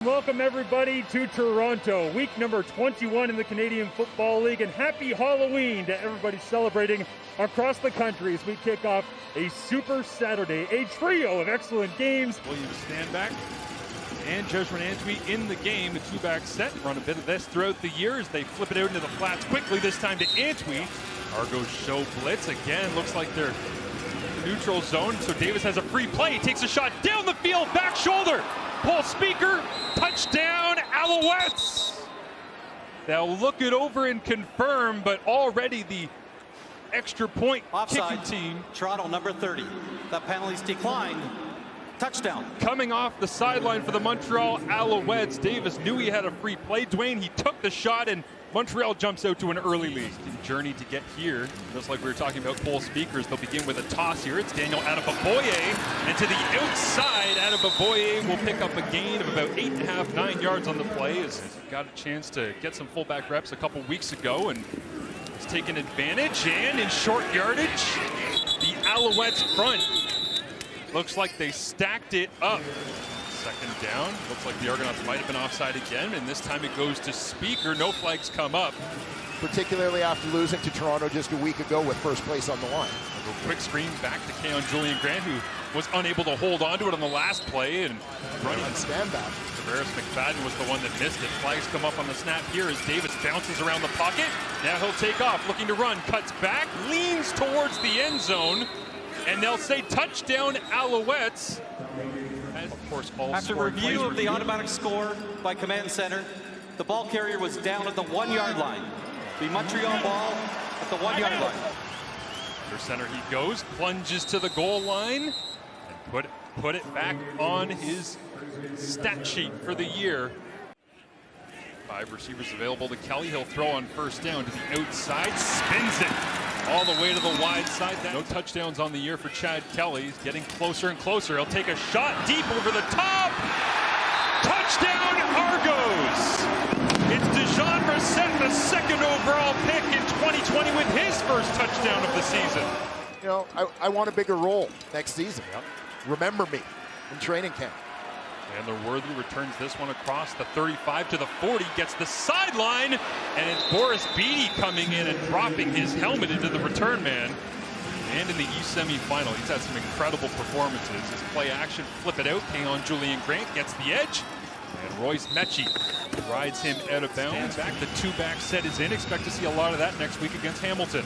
Welcome everybody to Toronto, week number 21 in the Canadian Football League, and happy Halloween to everybody celebrating across the country as we kick off a Super Saturday, a trio of excellent games. Williams stand back and Judgment Antwi in the game. The two-back set, run a bit of this throughout the year as they flip it out into the flats quickly, this time to Antwi. Argos show blitz again, looks like they're in the neutral zone, so Davis has a free play, he takes a shot down the field, back shoulder. Paul Speaker, touchdown, Alouettes. They'll look it over and confirm, but already the extra point offside kicking team. Toronto number 30. The penalties declined. Touchdown. Coming off the sideline for the Montreal Alouettes, Davis knew he had a free play. Dwayne, he took the shot, and Montreal jumps out to an early lead. Journey to get here, just like we were talking about Cole Speakers, they'll begin with a toss here. It's Daniel Adebaboye, and to the outside, Adebaboye will pick up a gain of about 8.5, 9 yards on the play, as he got a chance to get some fullback reps a couple weeks ago, and has taken advantage, and in short yardage, the Alouettes front looks like they stacked it up. Second down, looks like the Argonauts might have been offside again, and this time it goes to Speaker. No flags come up. Particularly after losing to Toronto just a week ago with first place on the line. A quick screen back to Keon Julian Grant, who was unable to hold on to it on the last play, and running on stand back. Tavares McFadden was the one that missed it. Flags come up on the snap here as Davis bounces around the pocket. Now he'll take off, looking to run, cuts back, leans towards the end zone, and they'll say touchdown Alouettes. Of course, all after review of the automatic score by command center, the ball carrier was down at the 1 yard line. The Montreal ball at the 1 yard line. Under center he goes, plunges to the goal line, and put it back on his stat sheet for the year. 5 receivers available to Kelly. He'll throw on first down to the outside, spins it all the way to the wide side. No touchdowns on the year for Chad Kelly. He's getting closer and closer. He'll take a shot deep over the top. Touchdown Argos! It's Dejon Brissett, the second overall pick in 2020 with his first touchdown of the season. You know, I want a bigger role next season. Yep. Remember me in training camp. And the Worthy returns this one across the 35 to the 40, gets the sideline, and it's Boris Beatty coming in and dropping his helmet into the return man. And in the East semifinal, he's had some incredible performances. His play action, flip it out, Keon Julian Grant gets the edge, and Royce Mechie rides him out of bounds. Back, the two-back set is in. Expect to see a lot of that next week against Hamilton.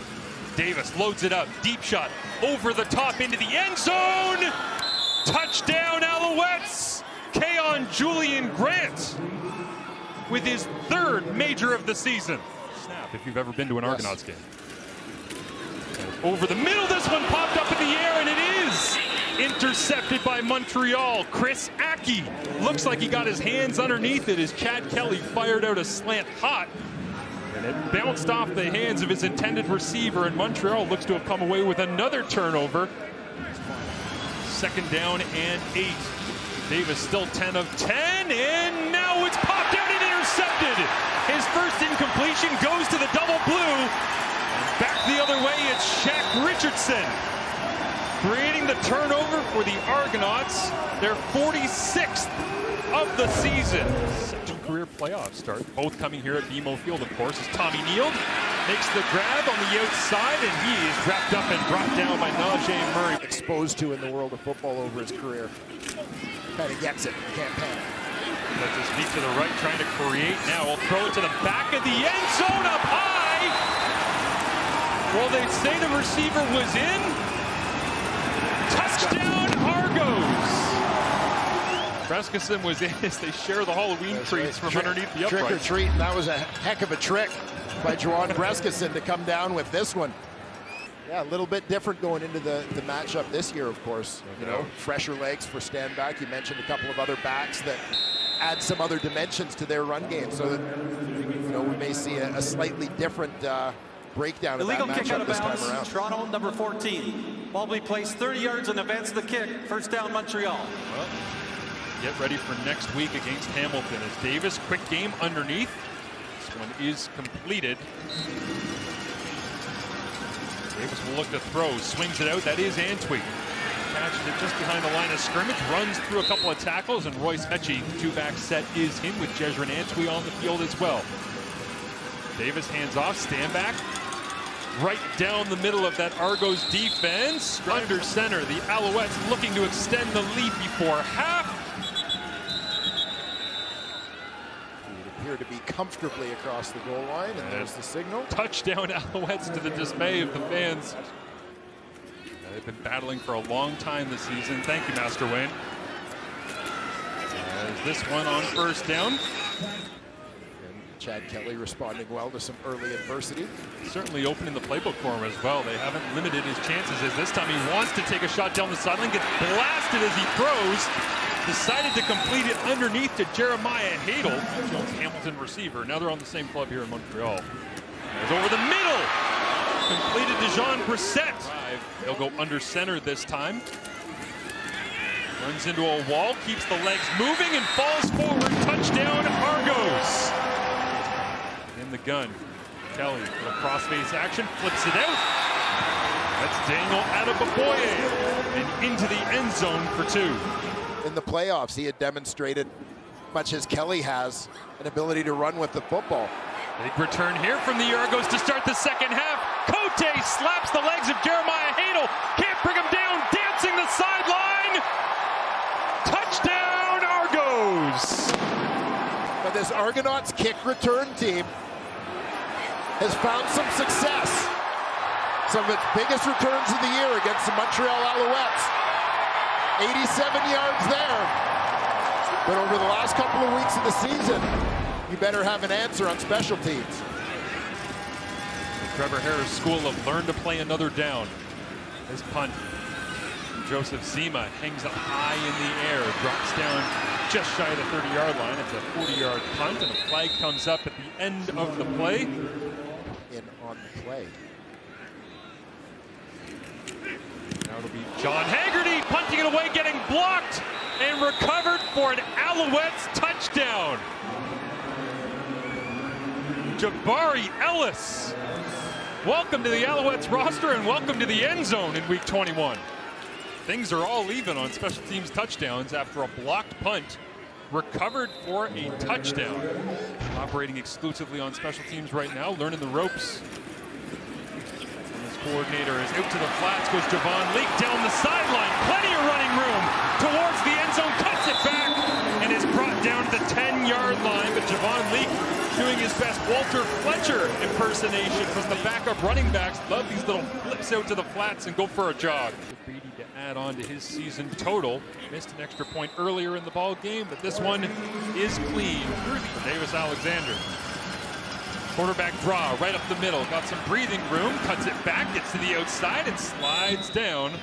Davis loads it up, deep shot, over the top into the end zone! Touchdown Alouettes! Keon Julian Grant with his third major of the season. Snap if you've ever been to an Argonauts game. And over the middle, this one popped up in the air, and it is intercepted by Montreal. Chris Aki looks like he got his hands underneath it as Chad Kelly fired out a slant hot, and it bounced off the hands of his intended receiver, and Montreal looks to have come away with another turnover. Second down and 8. Davis still 10 of 10, and now it's popped out and intercepted. His first incompletion goes to the double blue. And back the other way, it's Shaq Richardson creating the turnover for the Argonauts, their 46th of the season. Second career playoff start, both coming here at BMO Field, of course, as Tommy Neal makes the grab on the outside, and he is wrapped up and dropped down by Najee Murray. Exposed to in the world of football over his career. Kind of gets it, can't panic. Lets his feet to the right, trying to create now. We'll throw it to the back of the end zone up high. Well, they'd say the receiver was in. Touchdown Argos. Breskison was in as they share the Halloween treats from underneath the uprights. Trick or treat, and that was a heck of a trick by Juwan Breskison to come down with this one. Yeah, a little bit different going into the matchup this year, of course. You know, fresher legs for stand back. You mentioned a couple of other backs that add some other dimensions to their run game, so that, you know, we may see a slightly different breakdown of that matchup this time around. Toronto number 14. Ball will be placed 30 yards in advance of the kick. First down Montreal. Well, get ready for next week against Hamilton as Davis, quick game underneath. This one is completed. Davis will look to throw, swings it out. That is Antwi. catches it just behind the line of scrimmage, runs through a couple of tackles, and Royce Mechie, two-back set is him with Jezrin Antwi on the field as well. Davis hands off, stand back, right down the middle of that Argos defense. Under center, the Alouettes looking to extend the lead before half. Appear to be comfortably across the goal line, and there's the signal. Touchdown Alouettes to the dismay of the fans. They've been battling for a long time this season. Thank you, Master Wayne. As this one on first down. And Chad Kelly responding well to some early adversity. Certainly opening the playbook for him as well. They haven't limited his chances as this time he wants to take a shot down the sideline, gets blasted as he throws. Decided to complete it underneath to Jeremiah Hadel, Jones Hamilton receiver. Now they're on the same club here in Montreal. It's over the middle. Completed to Jean Brissett. They'll go under center this time. Runs into a wall, keeps the legs moving and falls forward. Touchdown Argos. In the gun. Kelly with a crossface action, flips it out. That's Daniel Adeboboye. And into the end zone for 2. In the playoffs, he had demonstrated, much as Kelly has, an ability to run with the football. Big return here from the Argos to start the second half. Cote slaps the legs of Jeremiah Hadel. Can't bring him down. Dancing the sideline. Touchdown Argos. But this Argonauts kick return team has found some success. Some of its biggest returns of the year against the Montreal Alouettes. 87 yards there. But over the last couple of weeks of the season, you better have an answer on special teams. The Trevor Harris School of learn to play another down. His punt. Joseph Zima hangs up high in the air, drops down just shy of the 30-yard line. It's a 40-yard punt, and a flag comes up at the end of the play. In on the play. Now it'll be John Haggerty punting it away, getting blocked and recovered for an Alouettes touchdown. Jabari Ellis. Welcome to the Alouettes roster and welcome to the end zone in week 21. Things are all even on special teams touchdowns after a blocked punt. Recovered for a touchdown. Operating exclusively on special teams right now, learning the ropes. Coordinator is out to the flats, goes Javon Leake down the sideline. Plenty of running room towards the end zone, cuts it back, and is brought down to the 10-yard line. But Javon Leake doing his best Walter Fletcher impersonation from the backup running backs. Love these little flips out to the flats and go for a jog. Beatty to add on to his season total. Missed an extra point earlier in the ball game, but this one is clean for Davis Alexander. Quarterback draw right up the middle. Got some breathing room. Cuts it back. Gets to the outside and slides down. For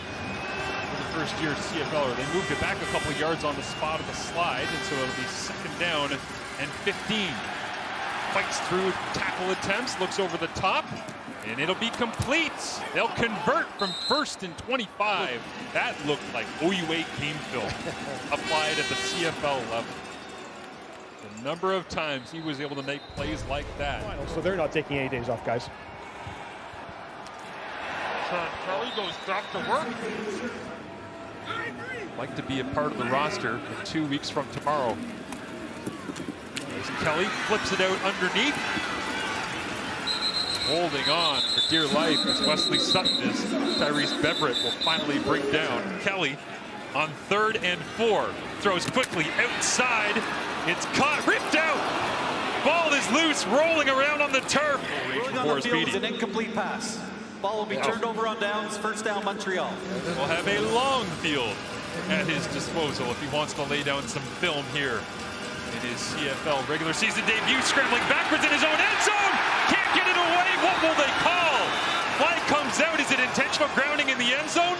the first-year CFLer, they moved it back a couple yards on the spot of the slide, and so it'll be second down and 15. Fights through tackle attempts. Looks over the top, and it'll be complete. They'll convert from 1st and 25. That looked like Oyue game film applied at the CFL level. The number of times he was able to make plays like that. So they're not taking any days off, guys. Kelly goes back to work. Like to be a part of the roster in 2 weeks from tomorrow. As Kelly flips it out underneath. Holding on for dear life as Wesley Sutton is Tyrese Beverett will finally break down. Kelly on 3rd and 4. Throws quickly outside. It's caught, ripped out. Ball is loose, rolling around on the turf. Rolling on the field is an incomplete pass. Ball will be turned over on downs. First down, Montreal. Will have a long field at his disposal if he wants to lay down some film here in his CFL regular season debut. Scrambling backwards in his own end zone. Can't get it away. What will they call? Flag comes out. Is it intentional grounding in the end zone?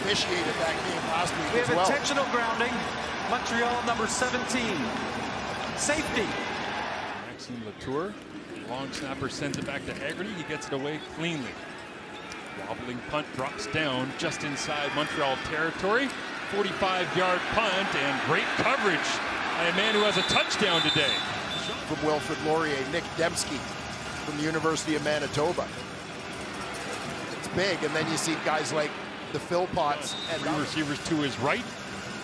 Initiated that game last week We as have well. intentional grounding. Montreal number 17. Safety. Maxime Latour, long snapper, sends it back to Haggerty. He gets it away cleanly. Wobbling punt drops down just inside Montreal territory. 45-yard punt and great coverage by a man who has a touchdown today. From Wilfrid Laurier, Nick Dembski from the University of Manitoba. It's big, and then you see guys like the Philpots. And Three receivers to his right.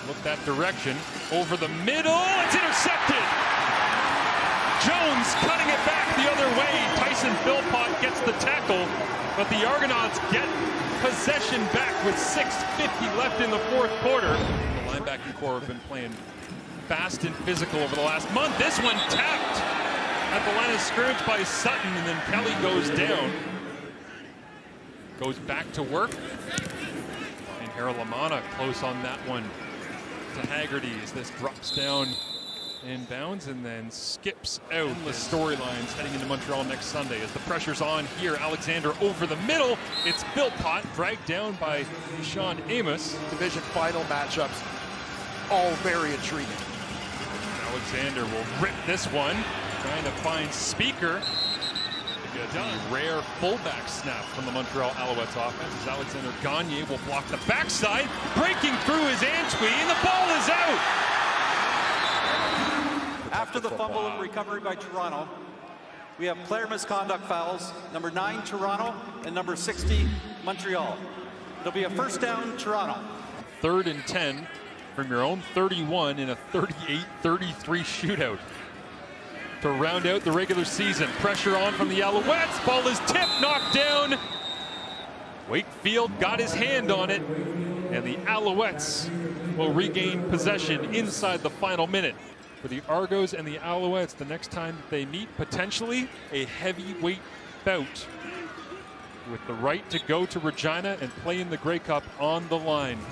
Look that direction. Over the middle. It's intercepted. Jones cutting it back the other way. Tyson Philpott gets the tackle, but the Argonauts get possession back with 6:50 left in the fourth quarter. The linebacking core have been playing fast and physical over the last month. This one tapped at the line of scrimmage by Sutton, and then Kelly goes down. Goes back to work. And Harold Lamana close on that one to Haggerty as this drops down in bounds and then skips out. The storylines heading into Montreal next Sunday as the pressure's on here. Alexander over the middle. It's Philpott dragged down by Sean Amos. Division final matchups, all very intriguing. Alexander will rip this one, trying to find Speaker. A rare fullback snap from the Montreal Alouettes offense as Alexander Gagne will block the backside, breaking through his Antwi, and the ball is out. After the fumble and recovery by Toronto, we have player misconduct fouls, number 9 Toronto and number 60 Montreal. It'll be a first down Toronto. 3rd and 10 from your own 31 in a 38-33 shootout. To round out the regular season, pressure on from the Alouettes. Ball is tipped, knocked down. Wakefield got his hand on it, and the Alouettes will regain possession inside the final minute. For the Argos and the Alouettes, the next time that they meet, potentially a heavyweight bout with the right to go to Regina and play in the Grey Cup on the line.